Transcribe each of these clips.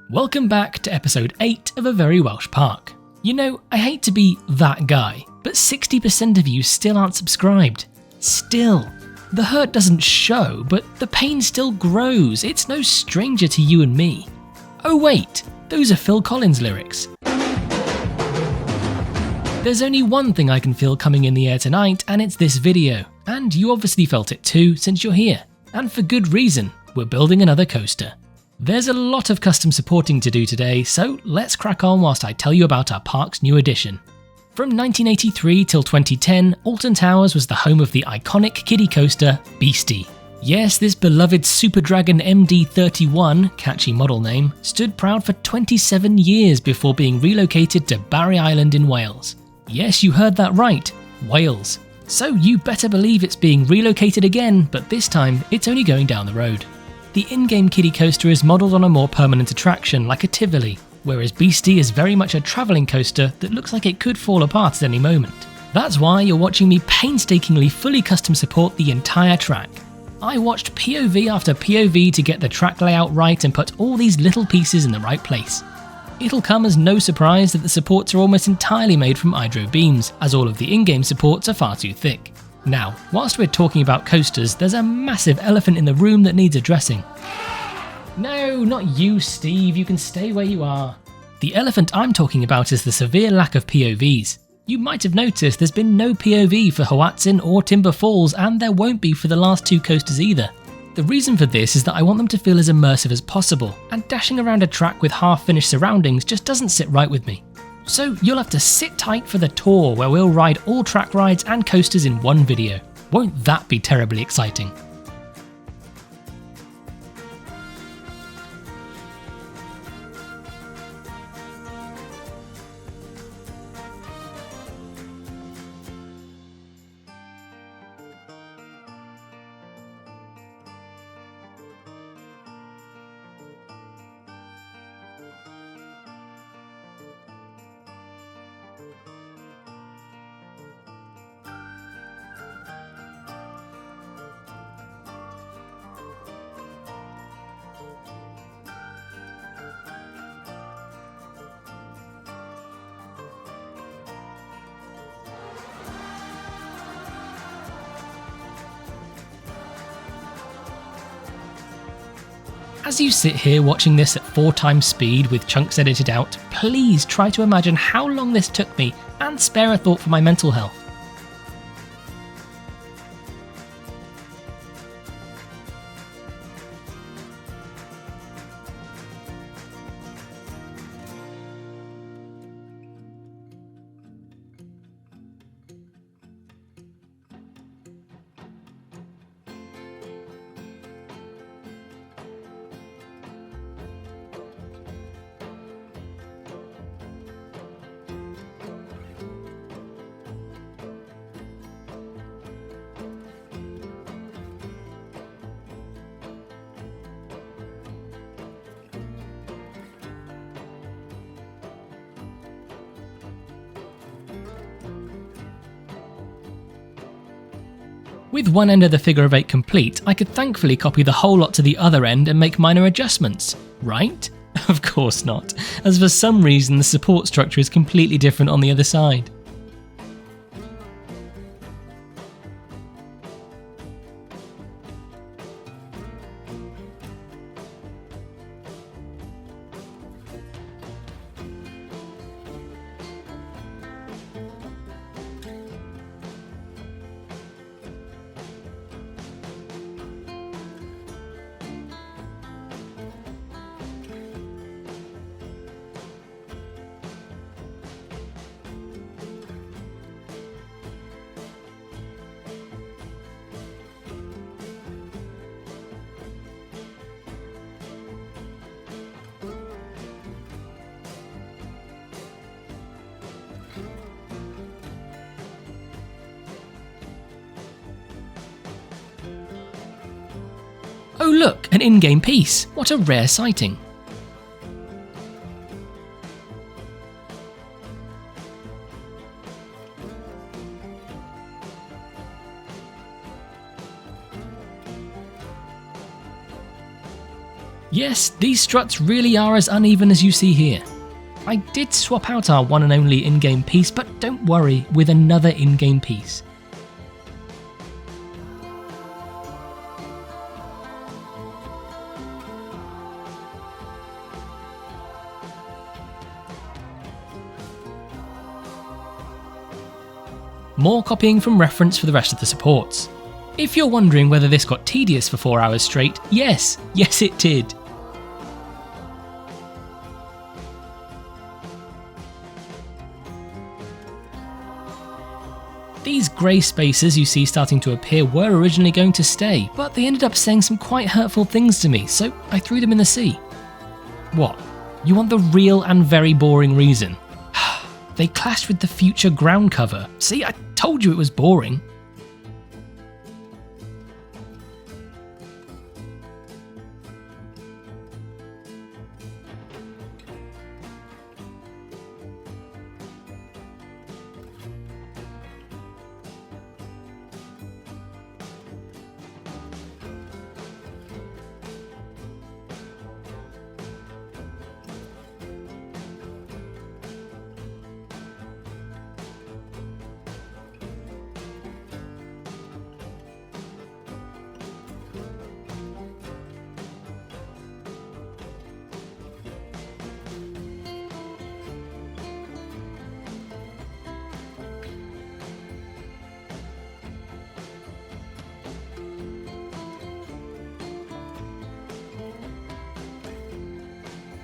Welcome back to episode 8 of A Very Welsh Park. You know, I hate to be that guy, but 60% of you still aren't subscribed. Still. The hurt doesn't show, but the pain still grows. It's no stranger to you and me. Oh wait, those are Phil Collins lyrics. There's only one thing I can feel coming in the air tonight, and it's this video. And you obviously felt it too, since you're here. And for good reason, we're building another coaster. There's a lot of custom supporting to do today, so let's crack on whilst I tell you about our park's new addition. From 1983 till 2010, Alton Towers was the home of the iconic kiddie coaster, Beastie. Yes, this beloved Super Dragon MD31, catchy model name, stood proud for 27 years before being relocated to Barry Island in Wales. Yes, you heard that right, Wales. So you better believe it's being relocated again, but this time it's only going down the road. The in-game kiddie coaster is modelled on a more permanent attraction like a Tivoli, whereas Beastie is very much a travelling coaster that looks like it could fall apart at any moment. That's why you're watching me painstakingly fully custom support the entire track. I watched POV after POV to get the track layout right and put all these little pieces in the right place. It'll come as no surprise that the supports are almost entirely made from hydro beams, as all of the in-game supports are far too thick. Now, whilst we're talking about coasters, there's a massive elephant in the room that needs addressing. No, not you, Steve, you can stay where you are. The elephant I'm talking about is the severe lack of POVs. You might have noticed there's been no POV for Hoatzin or Timber Falls, and there won't be for the last two coasters either. The reason for this is that I want them to feel as immersive as possible, and dashing around a track with half-finished surroundings just doesn't sit right with me. So you'll have to sit tight for the tour where we'll ride all track rides and coasters in one video. Won't that be terribly exciting? As you sit here watching this at 4 times speed with chunks edited out, please try to imagine how long this took me and spare a thought for my mental health. With one end of the figure of 8 complete, I could thankfully copy the whole lot to the other end and make minor adjustments, right? Of course not, as for some reason the support structure is completely different on the other side. Oh look, an in-game piece. What a rare sighting. Yes, these struts really are as uneven as you see here. I did swap out our one and only in-game piece, but don't worry, with another in-game piece. More copying from reference for the rest of the supports. If you're wondering whether this got tedious for 4 hours straight, yes it did. These grey spaces you see starting to appear were originally going to stay, but they ended up saying some quite hurtful things to me, so I threw them in the sea. What? You want the real and very boring reason? They clashed with the future ground cover. See, I told you it was boring.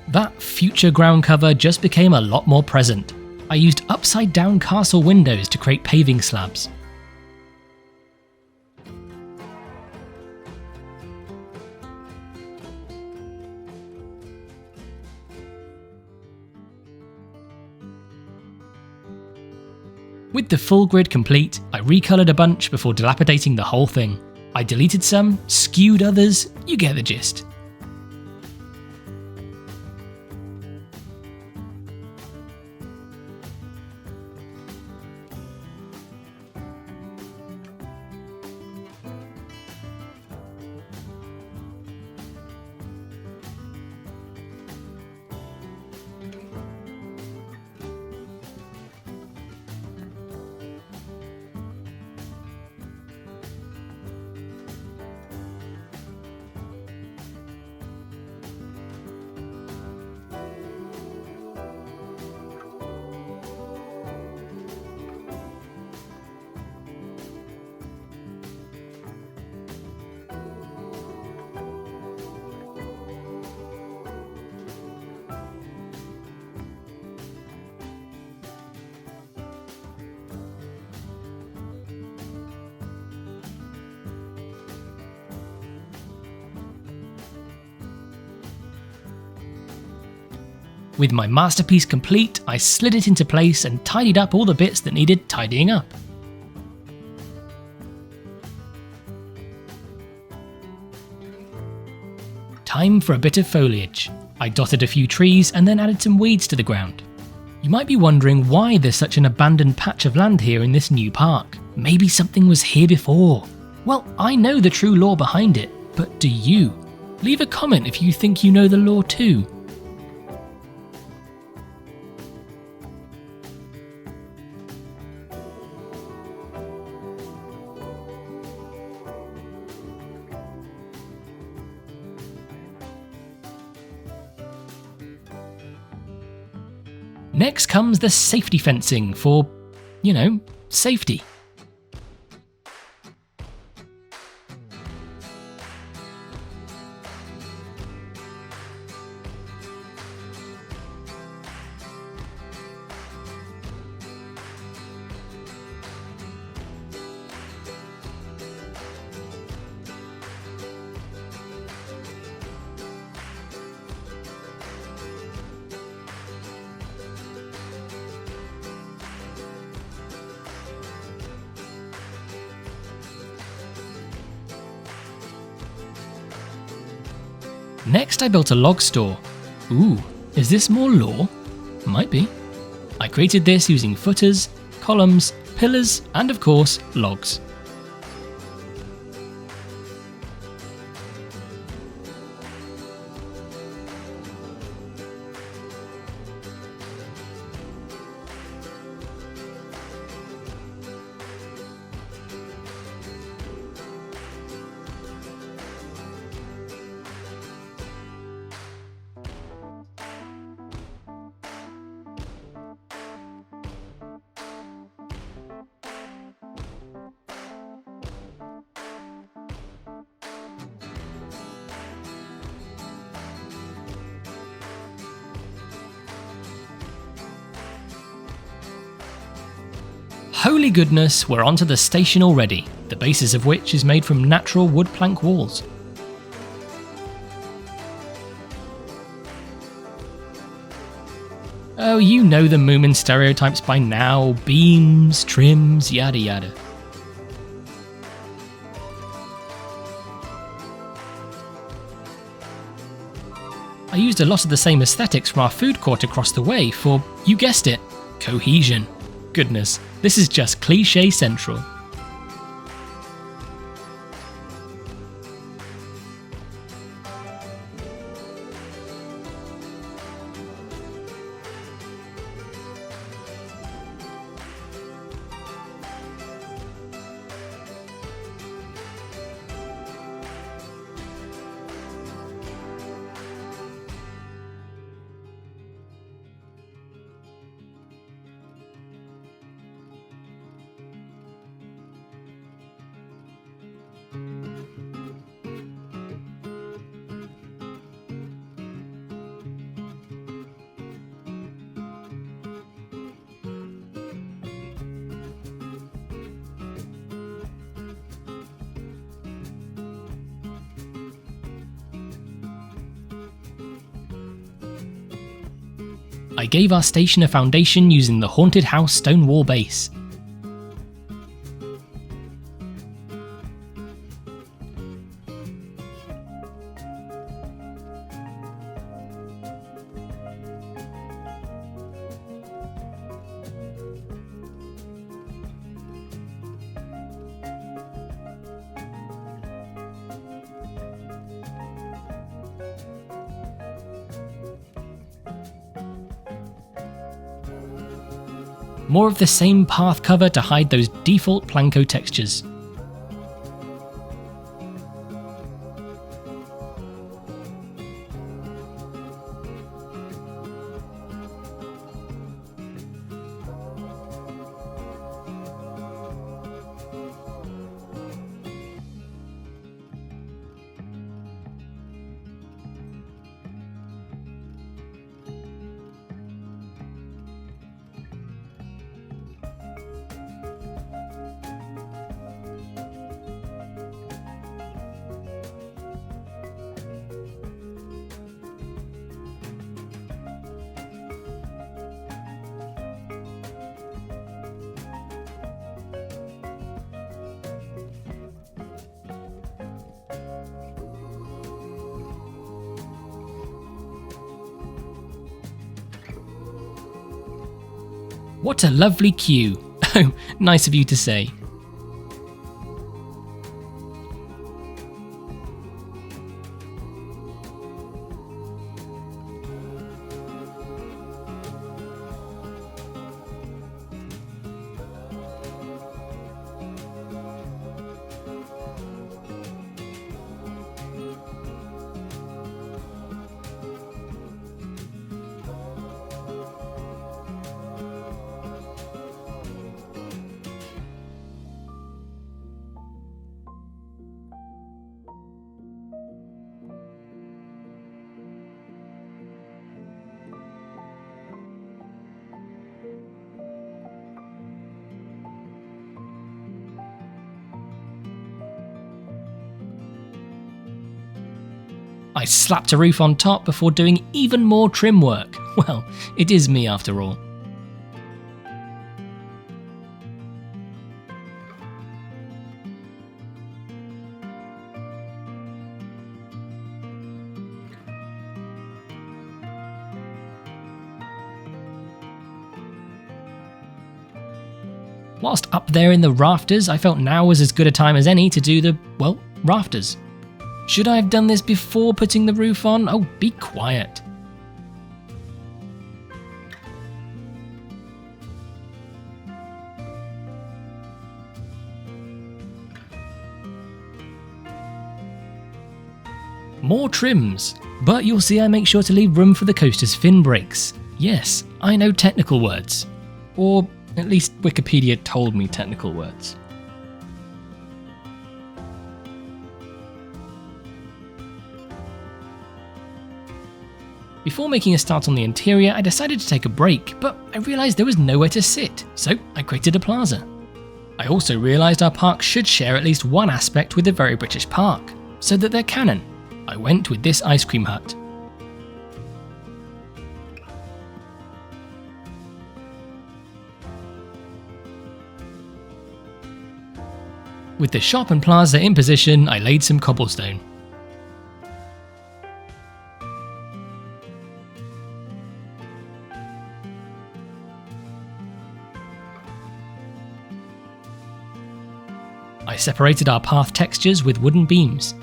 That future ground cover just became a lot more present. I used upside down castle windows to create paving slabs. With the full grid complete, I recoloured a bunch before dilapidating the whole thing. I deleted some, skewed others, you get the gist. With my masterpiece complete, I slid it into place and tidied up all the bits that needed tidying up. Time for a bit of foliage. I dotted a few trees and then added some weeds to the ground. You might be wondering why there's such an abandoned patch of land here in this new park. Maybe something was here before. Well, I know the true lore behind it, but do you? Leave a comment if you think you know the lore too. Next comes the safety fencing for, safety. Next I built a log store. Ooh, is this more lore? Might be. I created this using footers, columns, pillars, and of course, logs. holy goodness, we're onto the station already, the basis of which is made from natural wood plank walls. Oh, you know the Moomin stereotypes by now, beams, trims, yada yada. I used a lot of the same aesthetics from our food court across the way for, you guessed it, cohesion. Goodness, this is just cliché central. I gave our station a foundation using the haunted house stone wall base. More of the same path cover to hide those default Planko textures. What a lovely queue. Oh, nice of you to say. I slapped a roof on top before doing even more trim work. Well, it is me after all. Whilst up there in the rafters, I felt now was as good a time as any to do the, well, rafters. Should I have done this before putting the roof on? Oh, be quiet. More trims, but you'll see I make sure to leave room for the coaster's fin brakes. Yes, I know technical words. Or at least Wikipedia told me technical words. Before making a start on the interior, I decided to take a break, but I realised there was nowhere to sit, so I created a plaza. I also realised our park should share at least one aspect with the Very British Park, so that they're canon. I went with this ice cream hut. With the shop and plaza in position, I laid some cobblestone. I separated our path textures with wooden beams.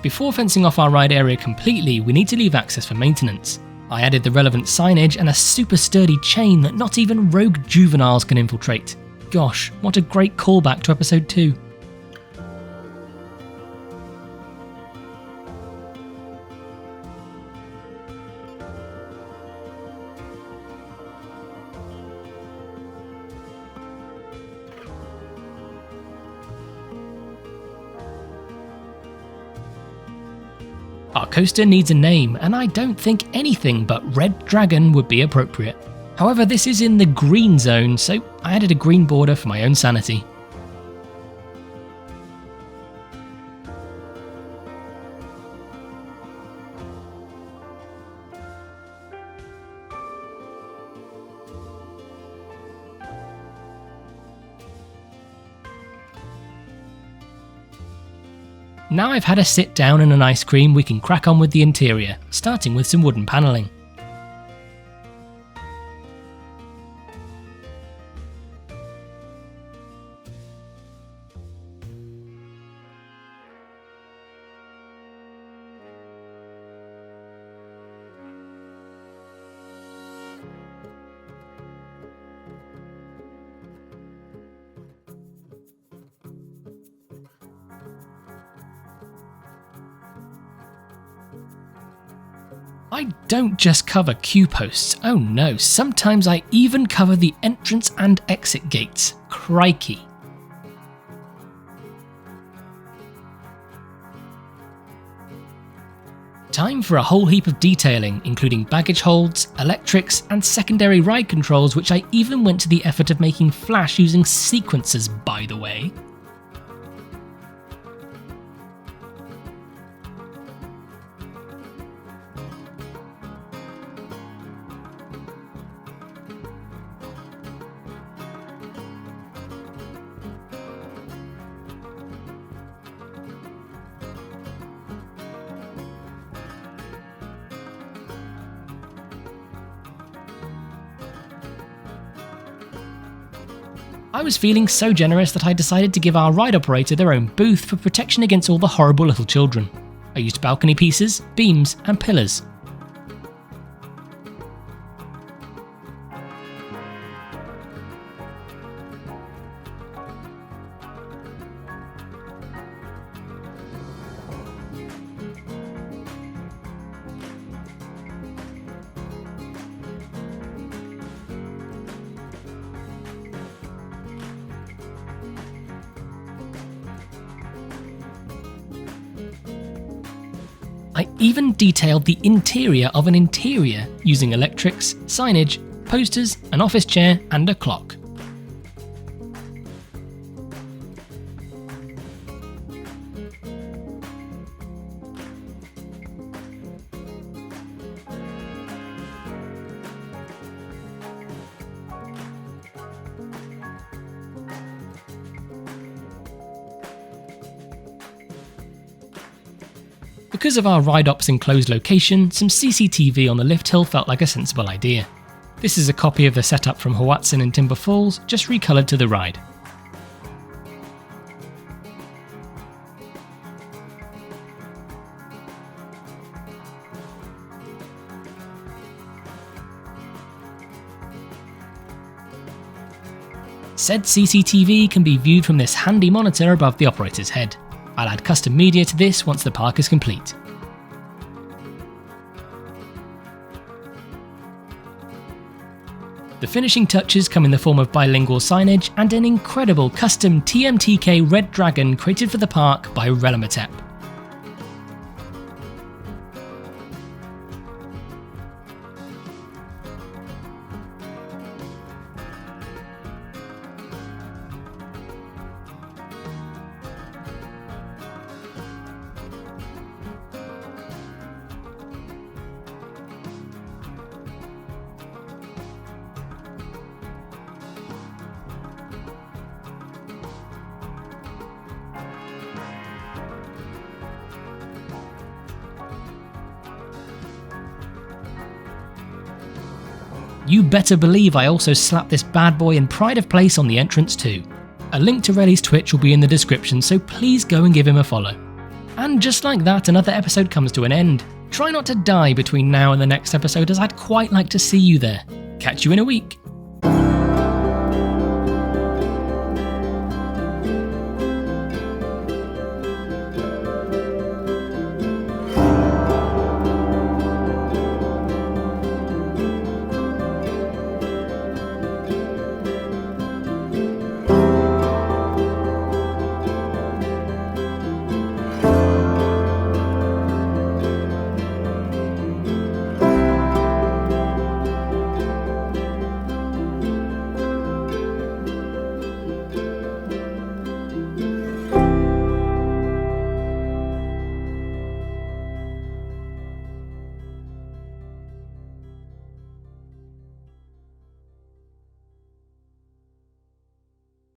Before fencing off our ride area completely, we need to leave access for maintenance. I added the relevant signage and a super sturdy chain that not even rogue juveniles can infiltrate. Gosh, what a great callback to episode 2. Our coaster needs a name, and I don't think anything but Red Dragon would be appropriate. However, this is in the green zone, so I added a green border for my own sanity. Now I've had a sit down and an ice cream, we can crack on with the interior, starting with some wooden panelling. I don't just cover queue posts, oh no, sometimes I even cover the entrance and exit gates. Crikey. Time for a whole heap of detailing, including baggage holds, electrics, and secondary ride controls, which I even went to the effort of making flash using sequencers, by the way. I was feeling so generous that I decided to give our ride operator their own booth for protection against all the horrible little children. I used balcony pieces, beams, and pillars. I even detailed the interior of an interior using electrics, signage, posters, an office chair, and a clock. Because of our ride op's enclosed location, some CCTV on the lift hill felt like a sensible idea. This is a copy of the setup from Hoatzin and Timber Falls, just recoloured to the ride. Said CCTV can be viewed from this handy monitor above the operator's head. I'll add custom media to this once the park is complete. The finishing touches come in the form of bilingual signage and an incredible custom TMTK Red Dragon created for the park by Relamatep. You better believe I also slapped this bad boy in pride of place on the entrance too. A link to Relly's Twitch will be in the description, so please go and give him a follow. And just like that, another episode comes to an end. Try not to die between now and the next episode, as I'd quite like to see you there. Catch you in a week.